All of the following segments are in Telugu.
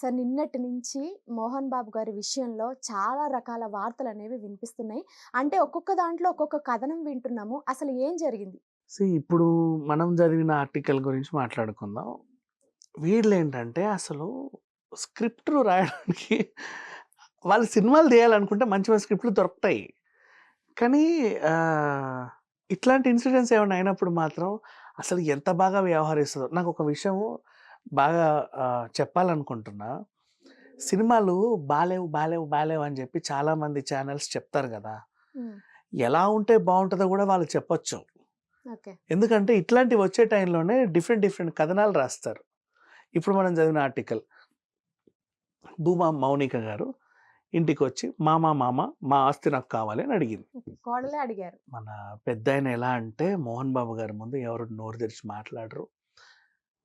సార్ నిన్నటి నుంచి మోహన్ బాబు గారి విషయంలో చాలా రకాల వార్తలనేవి వినిపిస్తున్నాయి. అంటే ఒక్కొక్క దాంట్లో ఒక్కొక్క కథనం వింటున్నాము. అసలు ఏం జరిగింది? ఇప్పుడు మనం చదివిన ఆర్టికల్ గురించి మాట్లాడుకుందాం. వీళ్ళేంటంటే అసలు స్క్రిప్టులు రాయడానికి వాళ్ళు సినిమాలు తీయాలనుకుంటే మంచి మంచి స్క్రిప్టులు దొరుకుతాయి. కానీ ఇట్లాంటి ఇన్సిడెంట్స్ ఏమైనా అయినప్పుడు మాత్రం అసలు ఎంత బాగా వ్యవహరిస్తదో. నాకొక విషయం బాగా చెప్పాలనుకుంటున్నా. సినిమాలు బాలేవు, బాలేవు, బాలేవు అని చెప్పి చాలామంది ఛానెల్స్ చెప్తారు గదా! హ్మ్. ఎలా ఉంటే బావుంటదో గూడా వాళ్ళు చెప్పొచ్చు. ఓకే. ఎందుకంటే ఇట్లాంటివి వచ్చే టైంలోనే డిఫరెంట్ డిఫరెంట్ కథనాలు రాస్తారు. ఇప్పుడు మనం చదివిన ఆర్టికల్ భూమా మౌనిక గారు ఇంటికొచ్చి మామ మా ఆస్తి నాకు కావాలి అని అడిగింది. కోడలే అడిగారు. మన పెద్దాయన ఎలా అంటే మోహన్ బాబు గారి ముందు ఎవరు నోరు తెరిచి మాట్లాడరు.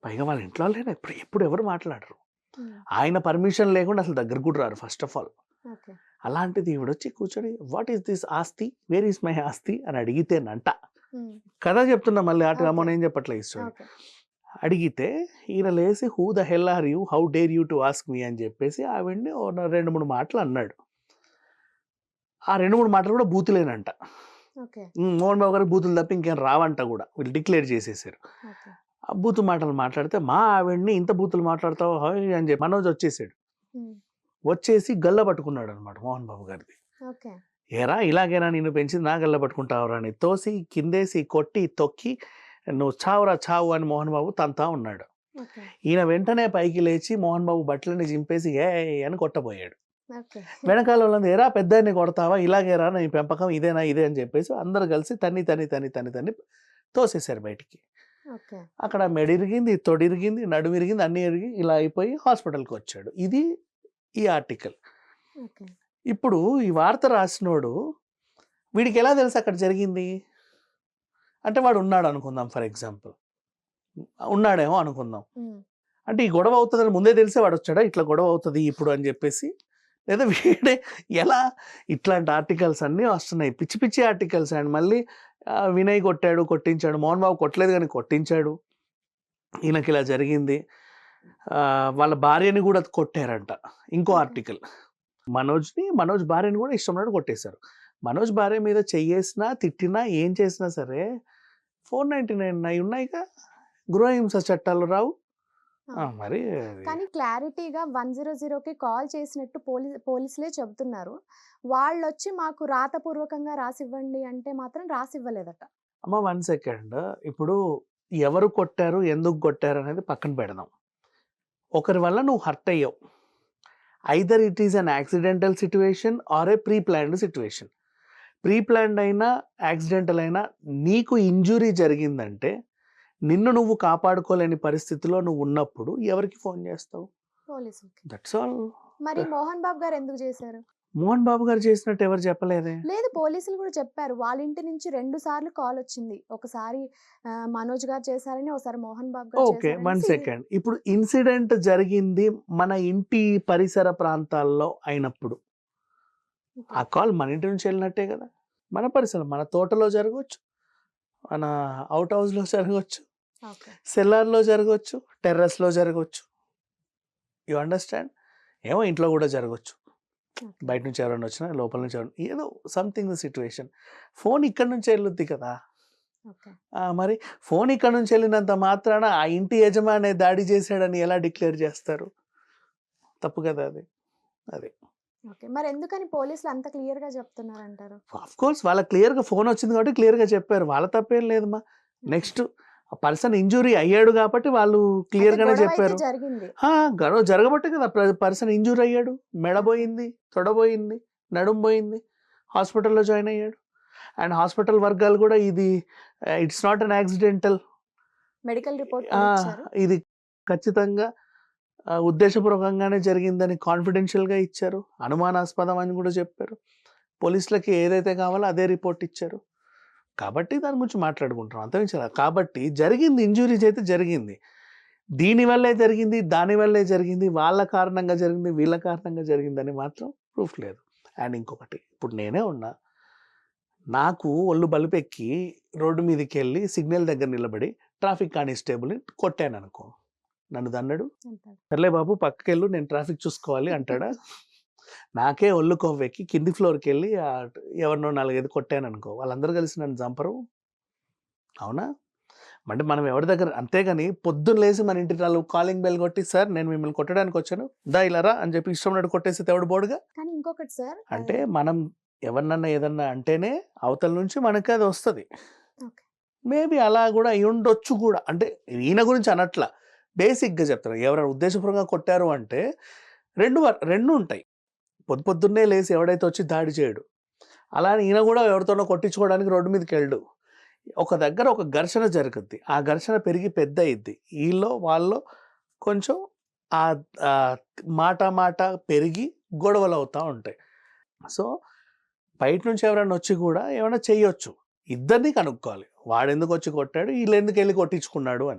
పైగా వాళ్ళ ఇంట్లో వాళ్ళైనా ఎప్పుడు ఎవరు మాట్లాడరు. హ్మ్. ఆయన పర్మిషన్ లేకుండా అసలు దగ్గరకు కూడా రారు ఫస్ట్ ఆఫ్ ఆల్. ఓకే. అలాంటిది ఈవిడొచ్చి కూర్చొని వాట్ ఈస్ దిస్ ఆస్తి? వేర్ ఈస్ మై ఆస్తి? అని అడిగితేనంట. హ్మ్. కథ చెప్తున్నా మళ్ళీ ఓకే. నేను చెప్పట్లే ఈ స్టోరీ. ఓకే. అడిగితే ఈయన లేసి who the hell are you? How dare you to ask me అని చెప్పేసి ఆవిడ్ని ఓ 2, 3 మాటలు అన్నాడు. ఆ 2, 3 మాటలు కూడా బూతులేనంట. ఓకే. మోహన్ బాబు గారికి బూతులు తప్ప ఇంకేం రావంట కూడా. వీళ్ళు డిక్లేర్ చేసేసారు. ఓకే. ఆ బూతు మాటలు మాట్లాడితే మా ఆవిడ్ని ఇంత బూతులు మాట్లాడతావు హోయ్ అని చెప్పి మనోజ్ వచ్చేసాడు. హ్మ్. వచ్చేసి గల్ల పట్టుకున్నాడు అనమాట మోహన్ బాబు గారిది. ఓకే. ఏరా ఇలాగేనా నిన్ను పెంచింది నా గల్ల పట్టుకుంటావురా అని తోసి కిందేసి కొట్టి తొక్కి నువ్వు చావురా చావు అని మోహన్ బాబు తంతా ఉన్నాడు. ఓకే. ఈయన వెంటనే పైకి లేచి మోహన్ బాబు బట్టలని చింపేసి ఏ అని కొట్టబోయాడు. ఓకే. వెనకాల వాళ్ళందరూ ఏరా పెద్దాయన్ని కొడతావా ఇలాగేరా నీ పెంపకం ఇదేనా ఇదే అని చెప్పేసి అందరూ కలిసి తన్ని తోసేశారు బయటికి. ఓకే. అక్కడ మెడిరిగింది, తొడిరిగింది, నడుమిరిగింది, అన్నీ ఇరిగి ఇలా అయిపోయి హాస్పిటల్‌కి వచ్చాడు. ఇది ఈ ఆర్టికల్. ఓకే. ఇప్పుడు ఈ వార్త రాసినోడు వీడికి ఎలా తెలుసు అక్కడ జరిగింది? అంటే వాడు ఉన్నాడు అనుకుందాం ఫర్ ఎగ్జాంపుల్. ఉన్నాడేమో అనుకుందాం. హ్మ్. అంటే ఈ గొడవ అవుతదని ముందే తెలిసే వాడొచ్చాడా? ఇట్లా గొడవ అవుతది ఇప్పుడు అని జెప్పేసి? లేదా వీడే ఎలా ఇట్లాంటి ఆర్టికల్స్ అన్నీ వస్తున్నాయి. పిచ్చి పిచ్చి ఆర్టికల్స్ అండ్ మళ్ళీ వినయ్ కొట్టాడు, కొట్టించాడు. మోహన్ బాబు కొట్టలేదు గానీ కొట్టించాడు. ఈయనకిలా జరిగింది. వాళ్ళ భార్యని గూడా కొట్టారంట. ఇంకో ఓకే. ఆర్టికల్. మనోజ్ భార్యని గూడా ఇష్టం ఉన్నట్టు కొట్టేశారు. మనోజ్ భార్య మీద చెయ్యేసినా, తిట్టినా, ఏం చేసినా సరే 499 అయి ఉన్నాయిగా. గృహహింస చట్టాలు రావు. అవును. మరి అది కానీ క్లారిటీగా 100కి కాల్ చేసినట్టు పోలీసులే చెబుతున్నారు. వాళ్ళొచ్చి మాకు రాతపూర్వకంగా రాసివ్వండి అంటే మాత్రం రాసివ్వలేదట. అమ్మ 1 సెకండ్. ఇప్పుడు ఎవరు కొట్టారు? ఎందుకు కొట్టారు? అనేది పక్కన పెడదాం. ఒకరి వల్ల నువ్వు హర్ట్ అయ్యావు. Either it is an accidental situation or a pre planned situation. Pre planned అయినా, యాక్సిడెంటల్ అయినా నీకు ఇంజ్యూరీ జరిగిందంటే నిన్ను నువ్వు కాపాడుకోలేని పరిస్థితిలో నువ్వు ఉన్నప్పుడు ఎవరికి ఫోన్ చేస్తావు? పోలీసులకి. That's all. మరి మోహన్ బాబు గారు ఎందుకు చేశారు? మోహన్ బాబు గారు చేసినట్టు ఎవరు చెప్పలేదే. లేదు పోలీసులు కూడా చెప్పారు. వాళ్ళ ఇంటి నుంచి 2 సార్లు కాలొచ్చింది. ఒకసారి మనోజ్ గారు చేశారని, ఒకసారి మోహన్ బాబు గారు ఓకే. 1 చేశారనేసి సెకండ్. ఇప్పుడు ఇన్సిడెంట్ జరిగింది మన ఇంటి పరిసర ప్రాంతాల్లో అయినప్పుడు, ఓకే. ఆ కాల్ మన ఇంటి నుంచి వెళ్ళినట్టే కదా! మన పరిసరం, మన తోటలో జరగొచ్చు, మన ఔట్ హౌస్‌లో జరగొచ్చు, ఓకే. సెల్లార్‌లో జరగొచ్చు, టెర్రస్‌లో జరగొచ్చు. You understand? ఏమో ఇంట్లో కూడా జరగొచ్చు. ఓకే. బయట నుంచి ఎవరైనా వచ్చినా, లోపల నుంచి ఎవరైనా ఏదో సంథింగ్ సిట్యుయేషన్. ఫోన్ ఇక్కడి నుంచే ఎళ్ళుద్ది కదా! ఓకే. మరి ఫోన్ ఇక్కడి నుంచి వెళ్ళినంత మాత్రాన ఆ ఇంటి యజమానే దాడి చేశాడని ఎలా డిక్లేర్ చేస్తారు? తప్పు కదా అది. అది. ఓకే. మరెందుకని పోలీసులు అంత క్లియర్‌గా చెప్తున్నారంటారు? ఆఫ్‌కోర్స్ వాళ్ళకి క్లియర్‌గా ఫోన్ వచ్చింది కాబట్టి క్లియర్‌గా చెప్పారు. వాళ్ళ తప్పేం లేదమ్మా. ఓకే. నెక్స్ట్ ఆ పర్సన్ ఇంజ్యూరీ అయ్యాడు కాబట్టి వాళ్ళు అయితే క్లియర్‌గానే గొడవైతే చెప్పారు. జరిగింది. గొడవ జరగబట్టే కదా పర్సన్ ఇంజ్యూర్ అయ్యాడు. మెడ ఓకే. పోయింది, తొడ పోయింది, నడుము పోయింది. హాస్పిటల్‌లో జాయిన్ అయ్యాడు. అండ్ హాస్పిటల్ వర్గాలు కూడా ఇది it's not an accidental. Medical report ఆ! కూడా ఇచ్చారు. ఇది ఖచ్చితంగా ఉద్దేశపూర్వకంగానే జరిగిందని కాన్ఫిడెన్షియల్‌గా ఇచ్చారు. అనుమానాస్పదం అని కూడా చెప్పారు. పోలీసులకి ఏదైతే కావాలో అదే రిపోర్ట్ ఇచ్చారు. కాబట్టి దాని గురించి మాట్లాడుకుంటున్నాం. అంతమించి కాబట్టి జరిగింది ఇంజ్యూరీస్ అయితే జరిగింది. దీనివల్లే జరిగింది, దానివల్లే జరిగింది, వాళ్ళ కారణంగా జరిగింది, వీళ్ళ కారణంగా జరిగిందని మాత్రం ప్రూఫ్ లేదు. అండ్ ఇంకొకటి ఇప్పుడు నేనే ఉన్నా. నాకు ఒళ్ళు బలుపెక్కి రోడ్డు మీదకెళ్ళి సిగ్నల్ దగ్గర నిలబడి ట్రాఫిక్ కానిస్టేబుల్‌ని కొట్టాననుకో. నన్ను దన్నడు. అంటాడు. సర్లే బాబు పక్కకెళ్ళు నేను ట్రాఫిక్ చూసుకోవాలి అంటాడా? నాకే ఒళ్ళు కొవ్వెక్కి కింది ఫ్లోర్‌కెళ్ళి ఎవరినో 4, 5 కొట్టాననుకో వాళ్ళందరూ కలిసి నన్ను చంపరు. అవునా? అంటే మనం ఎవరి దగ్గర అంతేగాని పొద్దున్న లేసి మన ఇంటి కాలింగ్ బెల్ కొట్టి సార్ నేను మిమ్మల్ని కొట్టడానికి వచ్చాను. దా ఇలా రా అని చెప్పి ఇష్టం ఉన్నట్టు కొట్టేస్తే ఎవడు బోడుగా? కానీ ఇంకొకటి సార్ అంటే మనం ఎవరినన్నా ఏదన్నా అంటేనే అవతల నుంచి మనకి అది వస్తది. ఓకే. మేబీ అలా గూడా అయ్యుండొచ్చు గూడా. అంటే ఈయన గురించి అనట్లా. బేసిక్‌గా చెప్తున్నా. ఎవరైనా ఉద్దేశపూర్వకంగా కొట్టారు అంటే 2 ఉంటాయి. పొద్దున్నే లేసి ఎవడైతే వచ్చి దాడి చేయడు. అలా అని ఈయన గూడా ఎవరితోనో కొట్టించుకోవడానికి రోడ్డు మీదకెళ్ళడు. ఒక దగ్గర ఒక ఘర్షణ జరుగుద్ది. ఆ ఘర్షణ పెరిగి పెద్దయిద్ది. ఈళ్ళో వాళ్ళో కొంచెం ఆహ్, ఆహ్, మాట పెరిగి గొడవలవుతా ఉంటాయి. సో, బయట నుంచి ఎవరైనా వచ్చి గూడా ఏమైనా చెయ్యొచ్చు. ఇద్దరిని కనుక్కోవాలి. వాడెందుకొచ్చి కొట్టాడు? ఈళ్ళెందుకెళ్లి కొట్టించుకున్నాడు అని.